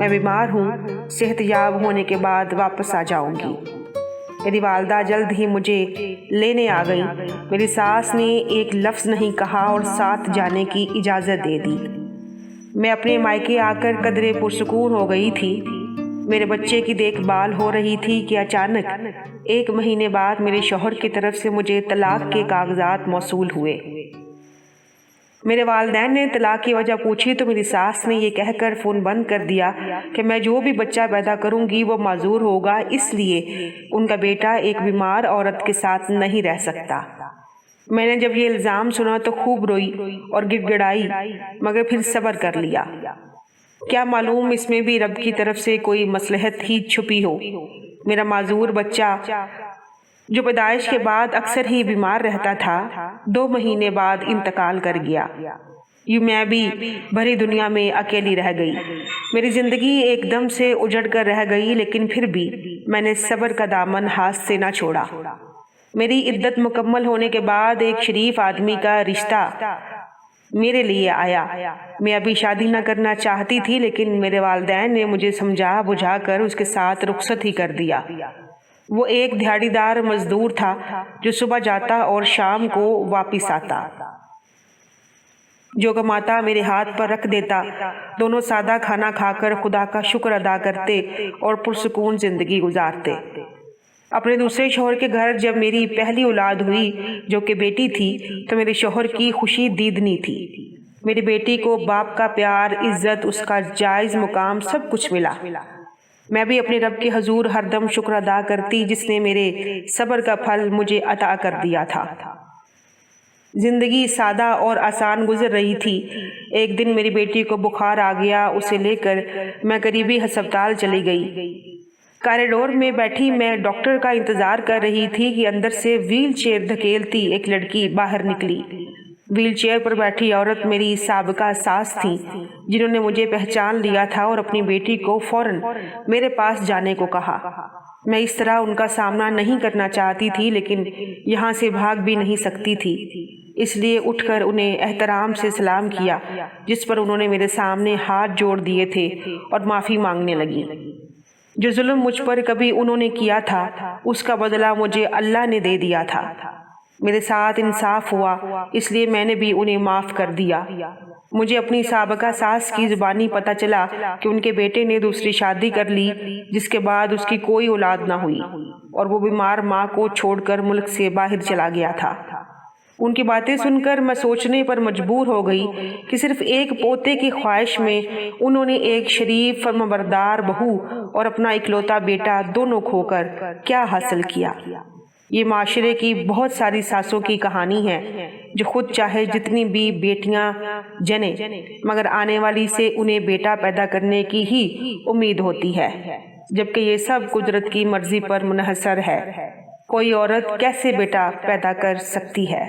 میں بیمار ہوں، صحت یاب ہونے کے بعد واپس آ جاؤں گی۔ میری والدہ جلد ہی مجھے لینے آ گئی۔ میری ساس نے ایک لفظ نہیں کہا اور ساتھ جانے کی اجازت دے دی۔ میں اپنے مائکے آ کر قدرے پرسکون ہو گئی تھی۔ میرے بچے کی دیکھ بھال ہو رہی تھی کہ اچانک 1 مہینے بعد میرے شوہر کی طرف سے مجھے طلاق کے کاغذات موصول ہوئے۔ میرے والدین نے طلاق کی وجہ پوچھی تو میری ساس نے یہ کہہ کر فون بند کر دیا کہ میں جو بھی بچہ پیدا کروں گی وہ معذور ہوگا، اس لیے ان کا بیٹا ایک بیمار عورت کے ساتھ نہیں رہ سکتا۔ میں نے جب یہ الزام سنا تو خوب روئی اور گڑ گڑائی، مگر پھر صبر کر لیا۔ کیا معلوم اس میں بھی رب کی طرف سے کوئی مصلحت ہی چھپی ہو۔ میرا معذور بچہ جو پیدائش کے بعد اکثر ہی بیمار رہتا تھا، 2 مہینے بعد انتقال کر گیا۔ یوں میں بھی بھری دنیا میں اکیلی رہ گئی۔ میری زندگی ایک دم سے اجڑ کر رہ گئی، لیکن پھر بھی میں نے صبر کا دامن ہاتھ سے نہ چھوڑا۔ میری عدت مکمل ہونے کے بعد ایک شریف آدمی کا رشتہ میرے لیے آیا۔ میں ابھی شادی نہ کرنا چاہتی تھی، لیکن میرے والدین نے مجھے سمجھا بجھا کر اس کے ساتھ رخصت ہی کر دیا۔ وہ ایک دھاڑی دار مزدور تھا جو صبح جاتا اور شام کو واپس آتا۔ جو کماتا میرے ہاتھ پر رکھ دیتا۔ دونوں سادہ کھانا کھا کر خدا کا شکر ادا کرتے اور پرسکون زندگی گزارتے۔ اپنے دوسرے شوہر کے گھر جب میری پہلی اولاد ہوئی جو کہ بیٹی تھی تو میرے شوہر کی خوشی دیدنی تھی۔ میری بیٹی کو باپ کا پیار، عزت، اس کا جائز مقام سب کچھ ملا۔ میں بھی اپنے رب کے حضور ہر دم شکر ادا کرتی جس نے میرے صبر کا پھل مجھے عطا کر دیا تھا۔ زندگی سادہ اور آسان گزر رہی تھی۔ ایک دن میری بیٹی کو بخار آ گیا۔ اسے لے کر میں قریبی ہسپتال چلی گئی۔ کاریڈور میں بیٹھی میں ڈاکٹر کا انتظار کر رہی تھی کہ اندر سے ویل چیئر دھکیلتی ایک لڑکی باہر نکلی۔ ویل چیئر پر بیٹھی عورت میری سابقہ ساس تھی، جنہوں نے مجھے پہچان لیا تھا اور اپنی بیٹی کو فوراً میرے پاس جانے کو کہا۔ میں اس طرح ان کا سامنا نہیں کرنا چاہتی تھی، لیکن یہاں سے بھاگ بھی نہیں سکتی تھی، اس لیے اٹھ کر انہیں احترام سے سلام کیا، جس پر انہوں نے میرے سامنے ہاتھ جوڑ دیے تھے اور معافی مانگنے لگی۔ جو ظلم مجھ پر کبھی انہوں نے کیا تھا اس کا بدلہ مجھے اللہ نے دے دیا تھا۔ میرے ساتھ انصاف ہوا، اس لیے میں نے بھی انہیں معاف کر دیا۔ مجھے اپنی سابقہ ساس کی زبانی پتہ چلا کہ ان کے بیٹے نے دوسری شادی کر لی، جس کے بعد اس کی کوئی اولاد نہ ہوئی اور وہ بیمار ماں کو چھوڑ کر ملک سے باہر چلا گیا تھا۔ ان کی باتیں سن کر میں سوچنے پر مجبور ہو گئی کہ صرف ایک پوتے کی خواہش میں انہوں نے ایک شریف فرمانبردار بہو اور اپنا اکلوتا بیٹا دونوں کھو کر کیا حاصل کیا۔ یہ معاشرے کی بہت ساری ساسوں کی کہانی ہے جو خود چاہے جتنی بھی بیٹیاں جنے، مگر آنے والی سے انہیں بیٹا پیدا کرنے کی ہی امید ہوتی ہے، جبکہ یہ سب قدرت کی مرضی پر منحصر ہے۔ کوئی عورت کیسے بیٹا پیدا کر سکتی ہے؟